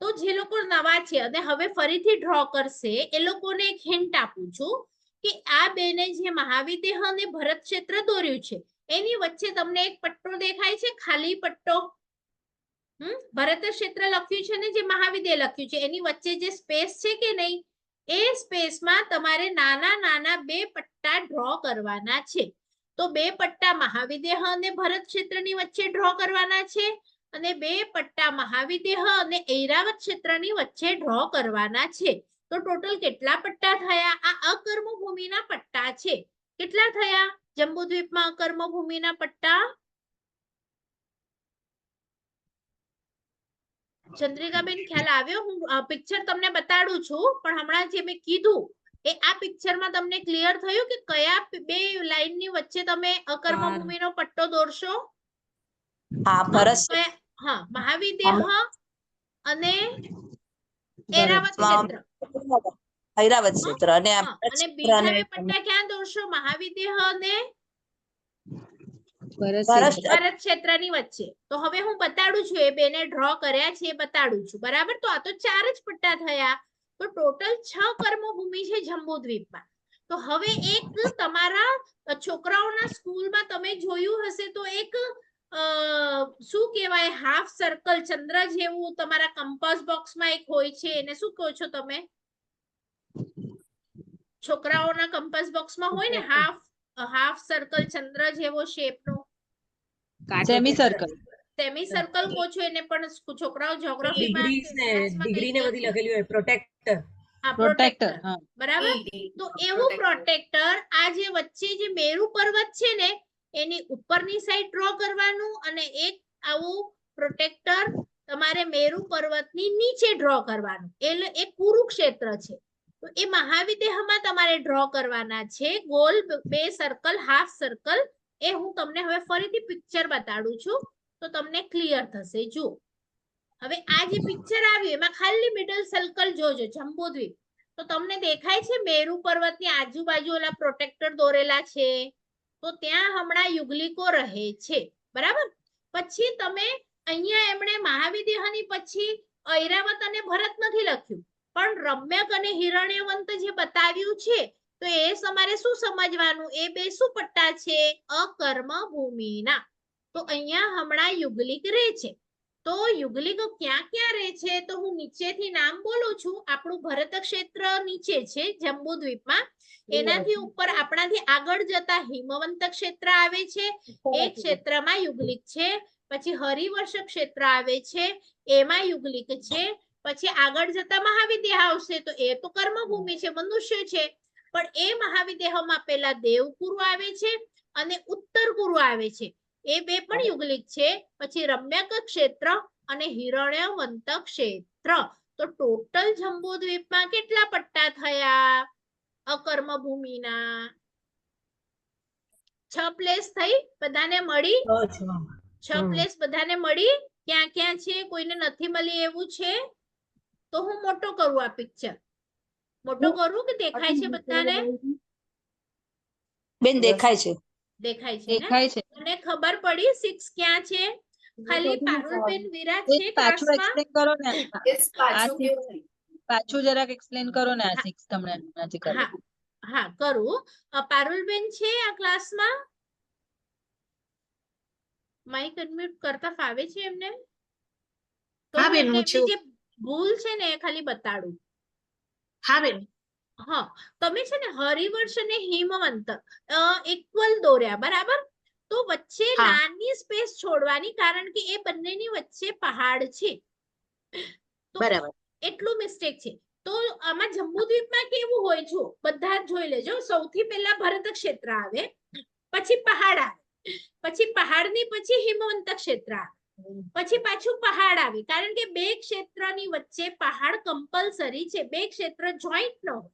તો જે લોકો નવા છે અને હવે ફરીથી ડ્રો કરશે એ લોકોને એક હિન્ટ આપું છું કે આ બેને જે મહાવિદેહ અને ભરત ક્ષેત્ર દોર્યું છે એની વચ્ચે તમને એક પટ્ટો દેખાય છે, ખાલી પટ્ટો. ભરત ક્ષેત્ર લખ્યું છે ને જે મહાવિદેહ લખ્યું છે એની વચ્ચે જે સ્પેસ છે કે નહીં, એ સ્પેસમાં તમારે નાના નાના 2 પટ્ટા ડ્રો કરવાના છે. તો 2 પટ્ટા મહાવિદેહ અને ભરત ક્ષેત્રની વચ્ચે ડ્રો કરવાના છે, અને 2 પટ્ટા મહાવિદેહ અને ઐરાવત ક્ષેત્રની વચ્ચે ડ્રો કરવાના છે. તો ટોટલ કેટલા પટ્ટા થયા? આ અકર્મભૂમિના પટ્ટા છે. કેટલા થયા જંબુદ્વીપમાં અકર્મભૂમિના પટ્ટા? ચંદ્રિકાબેન ખ્યાલ આવ્યો? હું પિક્ચર તમને બતાડું છું, પણ હમણાં જે મેં કીધું એ આ પિક્ચરમાં તમને ક્લિયર થયું કે કયા 2 લાઈનની વચ્ચે તમે અકર્મભૂમિનો પટ્ટો દોરશો? હા, ભરત હા, મહાવિદેહ અને ઐરાવત ભરત. ક્ષેત્ર. ઐરાવત ક્ષેત્ર અને આ હા, ભરત અને ક્ષેત્ર બીજા અને 2 પટ્ટા ક્યાં દોરશો? મહાવિદેહ અને ભરત ભરત ક્ષેત્ર. ભરત ક્ષેત્રની વચ્ચે. તો હવે હું બતાડું છું, એ બેને ડ્રો કર્યા છે એ બતાડું છું. બરાબર. તો આ તો 4 જ પટ્ટા થયા. તો ટોટલ 6 કર્મભૂમિ છે જંબુદ્વીપમાં. તો હવે એક તમારા છોકરાઓના સ્કૂલમાં તમે જોયું હશે તો એક શું કહેવાય, હાફ સર્કલ ચંદ્ર જેવું તમારા કંપાસ બોક્સમાં એક હોય છે, એને શું કહો છો તમે? છોકરાઓના કંપાસ બોક્સમાં હોય ને હાફ સર્કલ ચંદ્ર જેવો શેપનો સેમી સર્કલ. સેમી સર્કલ કહો છો એને, પણ છોકરાઓ જ્યોગ્રાફીમાં ડિગ્રી ને બધી લખેલી હોય, પ્રોટેક્ટર. હા, પ્રોટેક્ટર. પ્રોટેક્ટર. હા. બરાબર. તો એવું પ્રોટેક્ટર આ જે વચ્ચે જે મેરુ પર્વત છે ને એની ઉપરની સાઈડ ડ્રો કરવાનું, અને એક આવું પ્રોટેક્ટર તમારે મેરુ પર્વતની નીચે ડ્રો કરવાનું. એટલે એ કુરુક્ષેત્ર છે. તો એ મહાવિદેહમાં તમારે ડ્રો કરવાના છે ગોલ 2 સર્કલ, હાફ સર્કલ. એ હું તમને હવે ફરીથી પિક્ચર બતાડું છું તો તમને ક્લિયર થશે. જુઓ, હવે આ જે પિક્ચર આવ્યું એમાં ખાલી મિડલ સર્કલ જોજો, જંબુદ્વીપ. તો તમને દેખાય છે મેરુ પર્વતની આજુબાજુ ઓલા પ્રોટેક્ટર દોરેલા છે, તો ત્યાં હમણાં યુગલિકો રહે છે. બરાબર. પછી તમે અહીંયા એમણે મહાવિદેહની પછી ઐરાવત અને ભરત નથી લખ્યું, પણ રમ્યક અને હિરણ્યવંત જે બતાવ્યું છે, તો એ તમારે શું સમજવાનું? એ 2 શું પટ્ટા છે? અકર્મભૂમિના. તો અહીંયા હમણાં યુગલિક રહે છે. તો યુગલિકો ક્યાં ક્યાં રહે છે? તો હું નીચેથી નામ બોલું છું. આપણું ભરત ક્ષેત્ર નીચે છે જંબુદ્વીપમાં. એનાથી ઉપર આપણાથી આગળ જતા હિમવંત ક્ષેત્ર આવે છે, એ ક્ષેત્રમાં યુગલિક છે. પછી હરિવર્ષ ક્ષેત્ર આવે છે, એમાં યુગલિક છે. પછી આગળ જતા મહાવિદેહ આવશે, તો એ તો કર્મભૂમિ છે, મનુષ્ય છે. પણ એ મહાવિદેહમાં પેલા દેવકુરુ આવે છે અને ઉત્તર કુરુ આવે છે. એ 2 પણ યુગલિક છે. પછી રમ્યક ક્ષેત્ર અને હિરણ્યવંત ક્ષેત્ર. તો ટોટલ જંબુદ્વીપમાં કેટલા પટ્ટા થયા અકર્મભૂમિના? 6 પ્લેસ થઈ. બધાને મળી? 6 પ્લેસ બધાને મળી? ક્યાં ક્યાં છે? કોઈને નથી મળી એવું છે તો હું મોટો કરું, આ પિક્ચર મોટો કરું કે દેખાય છે બધાને? બેન દેખાય છે. દેખાય છે ને? દેખાય છે. મને ખબર પડી 6 ક્યાં છે. ખાલી પારુલબેન વિરાજ એ છે પાછું ક્લાસમાં? એક્સપ્લેન કરો ને. Yes, પાછું આ કેવું? પાછું જરાક એક્સપ્લેન કરો ને. આ 6 તમને નથી હા કરવું. હા કરું. પારુલબેન છે આ ક્લાસમાં? માઈક અનમ્યુટ કરતા ફાવે છે એમને? તો હા હું બેન, એમને હું એમની છું. જે ભૂલ છે ને એ ખાલી બતાડું. હા બેન. હા, તમે છે ને હરિવર્ષ અને હિમવંત ઇક્વલ દોર્યા. બરાબર. તો વચ્ચે હા. નાની સ્પેસ છોડવાની, કારણ કે એ બંનેની વચ્ચે પહાડ છે. તો બરાબર. એટલું મિસ્ટેક છે. તો આમાં જંબુદ્વીપમાં કેવું હોય છે બધા જ જોઈ લેજો. સૌથી પહેલા ભરત ક્ષેત્ર આવે, પછી પહાડ આવે, પછી પહાડની પછી હિમવંત ક્ષેત્ર આવે, પછી પાછું પહાડ આવે. કારણ કે 2 ક્ષેત્રની વચ્ચે પહાડ કમ્પલસરી છે. 2 ક્ષેત્ર જોઈન્ટ ન હોય.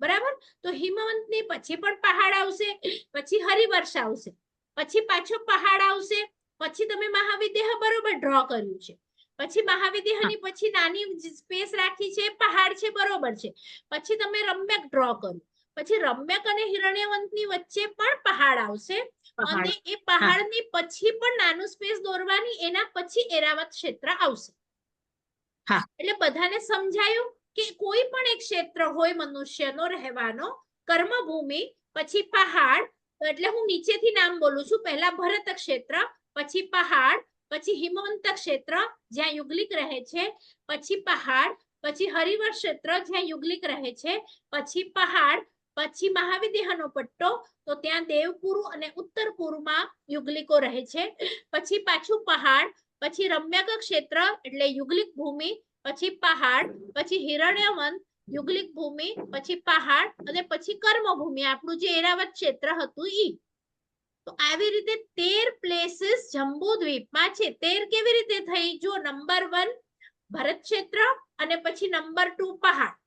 બરાબર. તો હિમવંતની પછી પણ પહાડ આવશે, પછી હરિવર્ષ આવશે, પછી પાછો પહાડ આવશે, પછી તમે મહાવિદ્ય બરોબર ડ્રો કર્યું છે, પછી મહાવિદ્યની પછી નાની સ્પેસ રાખી છે, પહાડ છે, બરોબર છે, પછી તમે રમ્યક ડ્રો કર્યું, પછી રમ્યક અને હિરણ્યવંતની વચ્ચે પણ પહાડ આવશે, અને એ પહાડની પછી પણ નાનું સ્પેસ દોરવાની, એના પછી એરાવત ક્ષેત્ર આવશે. હા. એટલે બધાને સમજાયું કે કોઈ પણ એક ક્ષેત્ર હોય મનુષ્યનો રહેવાનો, કર્મભૂમિ, પછી પહાડ, એટલે હું નીચેથી નામ બોલું છું, પહેલા ભરત ક્ષેત્ર, પછી પહાડ, પછી હિમવંત ક્ષેત્ર જ્યાં યુગલિક રહે છે, પછી પહાડ, પછી હરિવર્ષ ક્ષેત્ર જ્યાં યુગલિક રહે છે, પછી પહાડ, પછી મહાવિદ્યનો પટ્ટો, તો ત્યાં દેવકુરુ અને ઉત્તરકુરુમાં યુગલિકો રહે છે, પછી પાછું પહાડ, પછી રમ્યક ક્ષેત્ર એટલે યુગલિક ભૂમિ, પછી પહાડ, પછી હિરણ્યવંત યુગલિક ભૂમિ, પછી પહાડ, અને પછી કર્મભૂમિ આપણું જે એરાવત ક્ષેત્ર હતું ઈ. તો આવી રીતે 13 પ્લેસીસ જંબુદ્વીપમાં છે. 13 કેવી રીતે થઈ? જો નંબર 1 ભરત ક્ષેત્ર, અને પછી નંબર 2 પહાડ,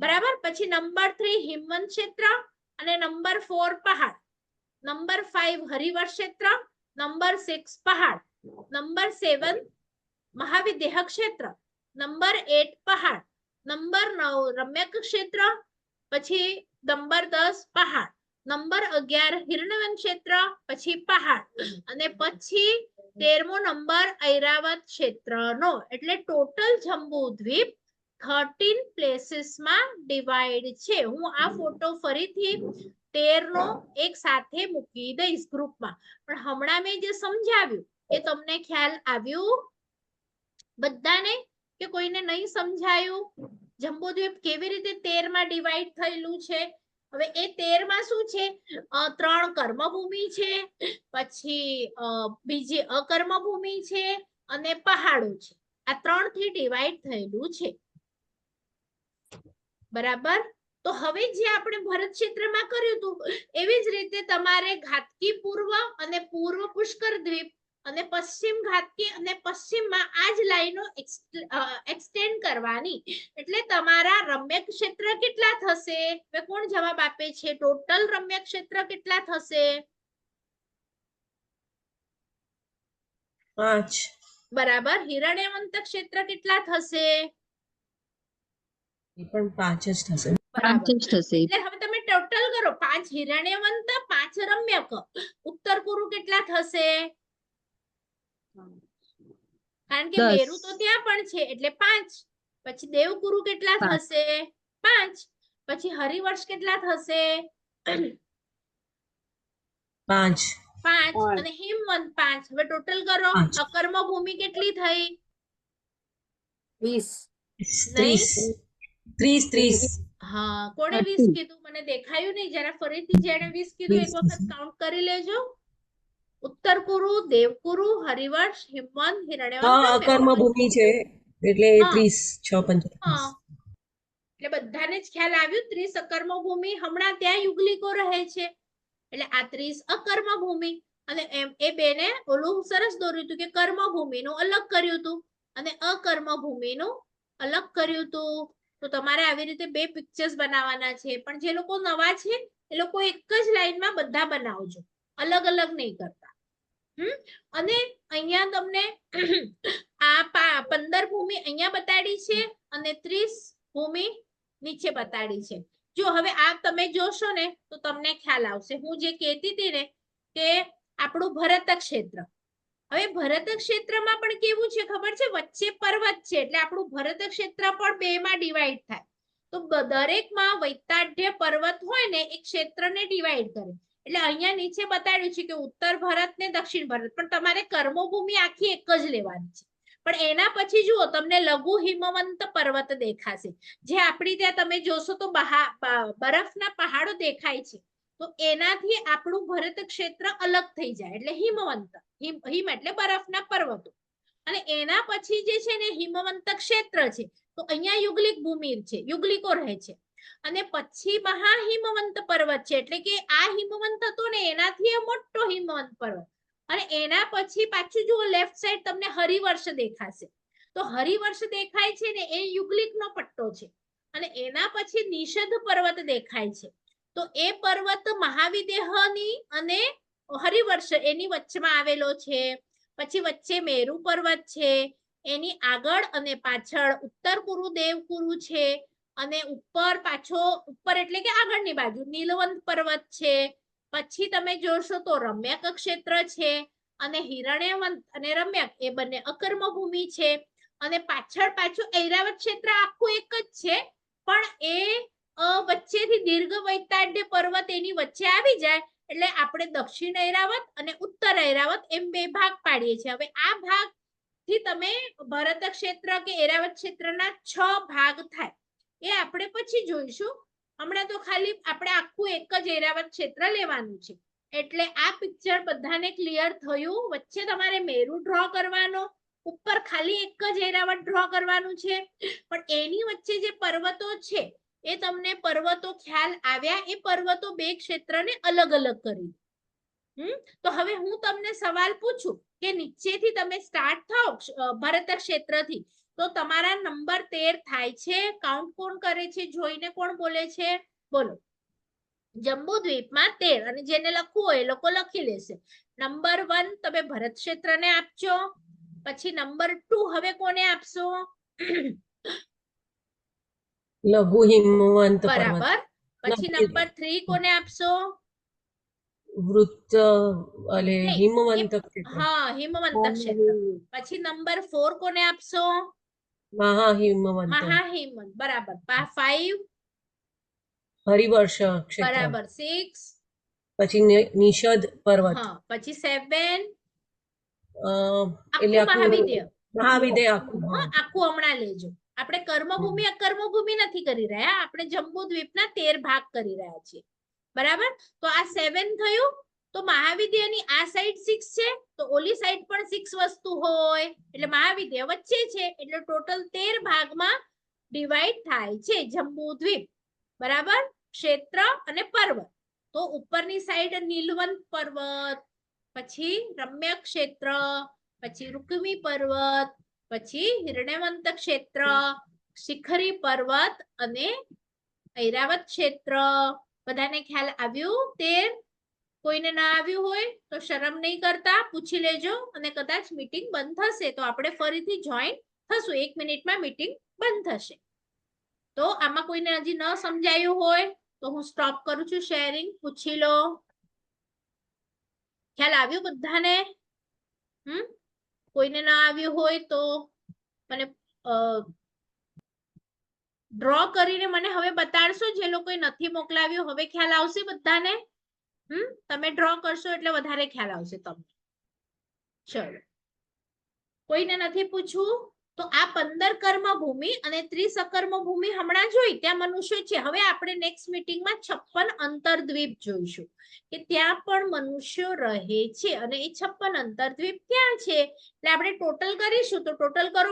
બરાબર, પછી નંબર 3 હિમવંત ક્ષેત્ર, અને નંબર 4 પહાડ, નંબર 5 હરિવર્ષ ક્ષેત્ર, નંબર 6 પહાડ, નંબર 7 મહાવિદ્ય ક્ષેત્ર, નંબર 8 પહાડ, નંબર 9 રમ્યક ક્ષેત્ર, પછી નંબર 10 પહાડ, નંબર 11 હિરણ્યવંત ક્ષેત્ર, પછી પહાડ, અને પછી 13મો નંબર ઐરાવત ક્ષેત્રનો. એટલે ટોટલ જંબુદ્વીપ 13 પ્લેસીસમાં ડિવાઈડ છે. હું આ ફોટો ફરીથી 13 નો એક સાથે મૂકી દઈશ ગ્રુપમાં, પણ હમણાં મેં જે સમજાવ્યું એ તમને ખ્યાલ આવ્યું બધાને, કે કોઈને નહીં સમજાયું? જંબુદ્વીપ કેવી રીતે 13 માં ડિવાઈડ થયેલું છે? હવે એ 13 માં શું છે? 3 કર્મભૂમિ છે, પછી બીજી અકર્મભૂમિ છે, અને પહાડો છે. આ 3 થી ડિવાઈડ થયેલું છે, બરાબર. તો હવે જે આપણે ભરત ક્ષેત્રમાં કર્યું હતું એવી જ રીતે તમારે ઘાતકી પૂર્વ અને પૂર્વ પુષ્કર દ્વીપ અને પશ્ચિમ ઘાતકી અને પશ્ચિમમાં આ જ લાઈનો એક્સટેન્ડ કરવાની. એટલે તમારા રમ્યક ક્ષેત્ર કેટલા થશે? હવે કોણ જવાબ આપે છે? ટોટલ રમ્યક ક્ષેત્ર કેટલા થશે? 5. બરાબર. હિરણ્યવંત ક્ષેત્ર કેટલા થશે? એ પણ 5 જ થશે. પાંચ બરાબર. જ થશે. એટલે હવે તમે ટોટલ કરો, 5 હિરણ્યવંત, 5 રમ્યક. ઉત્તર કુરુ કેટલા થશે? કારણ કે 10. મેરુ તો ત્યાં પણ છે એટલે 5. પછી દેવકુરુ કેટલા 5. થશે? 5. પછી હરિવર્ષ કેટલા થશે? 5. 5. અને હિમવંત 5. હવે ટોટલ કરો. 5. અકર્મ ભૂમિ કેટલી થઈ? 20. નહીં? 30. હા, કોણે 20 30. કીધું? મને દેખાયું નહીં. જરા ફરીથી જેણે 20 કીધું એક વખત કાઉન્ટ કરી લેજો. ઉત્તર કુરુ, દેવકુરુ, હરિવર્ષ, હિમવંત, હિરણ્યવંત, હા, રમ્યક. અકર્મ ભૂમિ છે એટલે હા. 30. 6 5 હા, એટલે બધાને જ ખ્યાલ આવ્યું. 30 અકર્મ ભૂમિ, હમણાં ત્યાં યુગલિકો રહે છે એટલે આ 30 અકર્મ ભૂમિ. અને એમ એ બેને ઓલું સરસ દોર્યું હતું કે કર્મ ભૂમિનું અલગ કર્યું હતું અને અકર્મ ભૂમિનું અલગ કર્યું હતું. તો તમારે આવી રીતે 2 પિક્ચર્સ બનાવવાના છે, પણ જે લોકો નવા છે એ લોકો એક જ લાઈનમાં બધા બનાવજો, અલગ અલગ નહીં કરતા. અને અહીંયા તમને આ 15 ભૂમિ અહીંયા બતાડી છે અને 30 ભૂમિ નીચે બતાડી છે. જો હવે આ તમે જોશો ને તો તમને ખ્યાલ આવશે. હું જે કહેતી હતી ને કે આપણું ભરત ક્ષેત્ર, હવે ભરત ક્ષેત્રમાં પણ કેવું છે ખબર છે? વચ્ચે પર્વત છે એટલે આપણું ભરત ક્ષેત્ર પણ 2 માં ડિવાઈડ થાય. તો દરેકમાં વૈતાઢ્ય પર્વત હોય ને એ ક્ષેત્રને ડિવાઈડ કરે. એટલે અહીંયા નીચે બતાડ્યું છે કે ઉત્તર ભરત ને દક્ષિણ ભરત, પણ તમારે કર્મભૂમિ આખી એક જ લેવાની છે. પણ એના પછી જુઓ તમને લઘુ હિમવંત પર્વત દેખાશે, જે આપણી ત્યાં તમે જોશો તો બરફના પહાડો દેખાય છે. તો એનાથી આપણું ભરત ક્ષેત્ર અલગ થઈ જાય એટલે હિમવંત. હિમ એટલે બરફના પર્વતો. અને એના પછી જે છે ને હિમવંત ક્ષેત્ર છે. તો અહીંયા યુગલિક ભૂમિ છે, યુગલિકો રહે છે. અને પછી મહાહિમવંત પર્વત છે, એટલે કે આ હિમવંત હતો ને એનાથી મોટો હિમવંત પર્વત. અને એના પછી પાછું જુઓ લેફ્ટ સાઈડ તમને હરિવર્ષ દેખાશે. તો હરિવર્ષ દેખાય છે ને એ યુગલિક નો પટ્ટો છે. અને એના પછી નિષધ પર્વત દેખાય છે. તો એ પર્વત મહાવિદેહની અને હરિવર્ષ એની વચ્ચેમાં આવેલો છે. પછી વચ્ચે મેરુ પર્વત છે, એની આગળ અને પાછળ ઉત્તર કુરુ દેવકુરુ છે, અને ઉપર પાછો ઉપર એટલે કે આગળની બાજુ નીલવંત પર્વત છે. પછી તમે જોશો તો રમ્યક ક્ષેત્ર છે, અને હિરણ્યવંત અને રમ્યક એ બંને અકર્મ ભૂમિ છે. અને પાછળ પાછું ઐરાવત ક્ષેત્ર આખું એક જ છે, પણ એ વચ્ચેથી દીર્ઘ વૈતાડ્ય પર્વત એની વચ્ચે આવી જાય એટલે આપણે દક્ષિણ ઐરાવત અને ઉત્તર ઐરાવત એમ બે ભાગ પાડીએ છીએ. હવે આ ભાગ થી તમે ભરત ક્ષેત્ર કે ઐરાવત ક્ષેત્રના 6 ભાગ થાય એ આપણે પછી જોઈશું. હમણાં તો ખાલી આપણે આખું એક જ ઐરાવત ક્ષેત્ર લેવાનું છે. એટલે આ પિક્ચર બધાને ક્લિયર થયું? વચ્ચે તમારે મેરુ ડ્રો કરવાનો, ઉપર ખાલી એક જ ઐરાવત ડ્રો કરવાનું છે, પણ એની વચ્ચે જે પર્વતો છે એ તમને પર્વતો ખ્યાલ આવ્યા? એ પર્વતો બે ક્ષેત્રને અલગ અલગ કરી. તો હવે હું તમને સવાલ પૂછું કે નીચેથી તમે સ્ટાર્ટ થાઓ ભરત ક્ષેત્રથી, તો તમારા નંબર 13 થાય છે. કાઉન્ટ કોણ કરે છે? જોઈને કોણ બોલે છે? બોલો. જંબુદ્વીપમાં 13, અને જેને લખવું હોય એ લોકો લખી લેશે. નંબર 1 તમે ભરત ક્ષેત્રને આપજો. પછી નંબર 2 હવે કોને આપશો? લઘુ હિમવંત પર્વત, બરાબર. પછી નંબર 3 કોને આપશો? વૃત્ત અલે નહીં, હિમવંત ક્ષેત્ર, હા, હિમવંત ક્ષેત્ર. પછી નંબર 4 કોને આપશો? મહાહિમવંત, મહાહિમવંત. બરાબર. 5 હરિવર્ષ ક્ષેત્ર, બરાબર. 6 પછી નિષદ પર્વત, હા. પછી 7 એટલે આખું મહાવિદ્ય. મહાવિદ્ય આખું, હા, આખું હમણાં લેજો. આપણે કર્મભૂમિ અકર્મભૂમિ નથી કરી રહ્યા, આપણે જંબુદ્વીપના 13 ભાગ કરી રહ્યા છીએ. બરાબર. તો આ 7 થયું. તો મહાવિદ્યની આ સાઈડ 6 છે, તો ઓલી સાઈડ પણ 6 વસ્તુ હોય, એટલે મહાવિદ્ય વચ્ચે છે, એટલે ટોટલ 13 ભાગમાં ડિવાઈડ થાય છે જંબુદ્વીપ. બરાબર. ક્ષેત્ર અને પર્વત. તો ઉપરની સાઈડ નીલવંત પર્વત, પછી રમ્ય ક્ષેત્ર, પછી રૂકમી પર્વત, પછી હિરણ્યવંત ક્ષેત્ર, શિખરી પર્વત અને ઐરાવત ક્ષેત્ર. બધાને ખ્યાલ આવ્યું? 13. કોઈને ના આવ્યું હોય તો શરમ નહીં કરતા પૂછી લેજો, અને કદાચ મીટિંગ બંધ થશે તો આપણે ફરીથી જોઈન થશું. 1 મિનિટમાં મીટિંગ બંધ થશે. તો આમાં કોઈને હજી ન સમજાયું હોય તો હું સ્ટોપ કરું છું શેરિંગ. પૂછી લો. ખ્યાલ આવ્યું બધાને? કોઈને ના આવ્યું હોય તો મને ડ્રો કરીને મને હવે બતાડશો. જે લોકોએ નથી મોકલાવ્યું, હવે ખ્યાલ આવશે બધાને? તમે ડ્રો કરશો એટલે વધારે ખ્યાલ આવશે તમને. ચલો, કોઈને નથી પૂછવું? તો આ 15 કર્મ ભૂમિ અને 30 અકર્મ ભૂમિ હમણાં જોઈ, ત્યાં મનુષ્યો છે. હવે આપણે નેક્સ્ટ મીટિંગમાં 56 અંતરદ્વીપ જોઈશું કે ત્યાં પણ મનુષ્યો રહે છે, અને એ 56 અંતરદ્વીપ ત્યાં છે. એટલે આપણે ટોટલ કરીશું, તો ટોટલ કરો